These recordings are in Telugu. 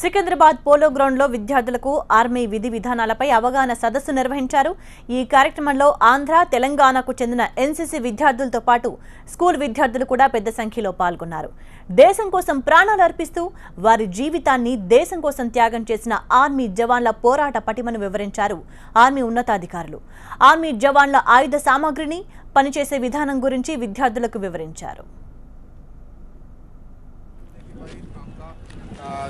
సికింద్రాబాద్ పోలో గ్రౌండ్ లో విద్యార్థులకు ఆర్మీ విధి విధానాలపై అవగాహన సదస్సు నిర్వహించారు. ఈ కార్యక్రమంలో ఆంధ్ర, తెలంగాణకు చెందిన ఎన్సీసీ విద్యార్థులతో పాటు స్కూల్ విద్యార్థులు కూడా పెద్ద సంఖ్యలో పాల్గొన్నారు. దేశం కోసం ప్రాణాలు అర్పిస్తూ వారి జీవితాన్ని దేశం కోసం త్యాగం చేసిన ఆర్మీ జవాన్ల పోరాట పటిమను వివరించారు ఆర్మీ ఉన్నతాధికారులు. ఆర్మీ జవాన్ల ఆయుధ సామాగ్రిని, పనిచేసే విధానం గురించి విద్యార్థులకు వివరించారు.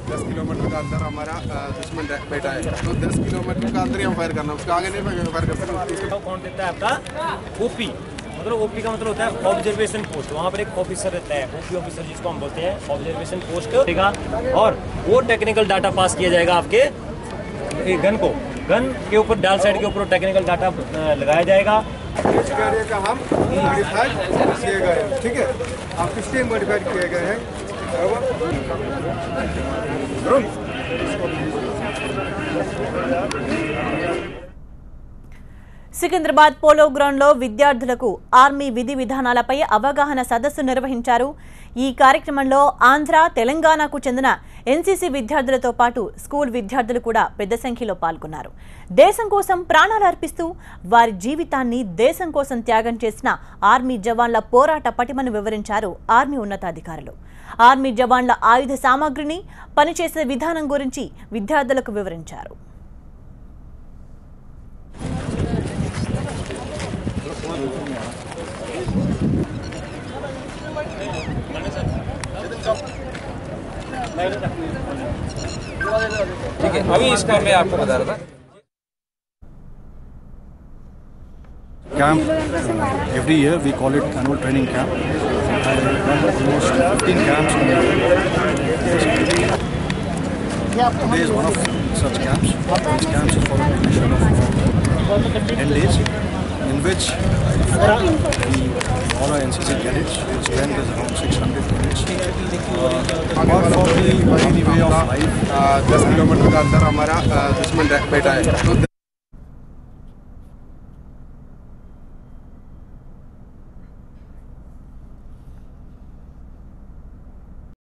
10 किलोमीटर का अंदर हमारा दुश्मन बैठा है, तो 10 किलोमीटर का अंदर ही हम फायर करना, उसके आगे नहीं फायर कर सकते। कौन देता है आपका ओपी, मतलब ओपी का मतलब होता है ऑब्जर्वेशन पोस्ट। वहाँ पर एक ऑफिसर रहता है, ओपी ऑफिसर जिसको हम बोलते हैं, ऑब्जर्वेशन पोस्ट देगा और वो टेक्निकल डाटा पास किया जाएगा आपके गन को। गन के ऊपर डाल साइड के ऊपर टेक्निकल डाटा लगाया जाएगा। का हम मॉडिफाई किए गए, ठीक है, आप किसके मॉडिफाइड किए गए हैं। సికింద్రాబాద్ పోలో గ్రౌండ్ లో విద్యార్థులకు ఆర్మీ విధి విధానాలపై అవగాహన సదస్సు నిర్వహించారు. ఈ కార్యక్రమంలో ఆంధ్ర, తెలంగాణకు చెందిన ఎన్సీసీ విద్యార్థులతో పాటు స్కూల్ విద్యార్థులు కూడా పెద్ద సంఖ్యలో పాల్గొన్నారు. దేశం కోసం ప్రాణాలు అర్పిస్తూ వారి జీవితాన్ని దేశం కోసం త్యాగం చేసిన ఆర్మీ జవాన్ల పోరాట పటిమను వివరించారు ఆర్మీ ఉన్నతాధికారులు. ఆర్మీ జవాన్ల ఆయుధ సామాగ్రిని, పనిచేసే విధానం గురించి విద్యార్థులకు వివరించారు. ठीक है, अभी इसका मैं आपको बता रहा था। Camp, every year we call it annual training camp. I run almost 15 camps. Today is one of such camps. These camps is for a duration of 10 days, in which we all our NCC cadets, its strength is around 600 cadets. Apart from the way of life, 10 kilometre का अंदर हमारा दुश्मन बैठा है, तो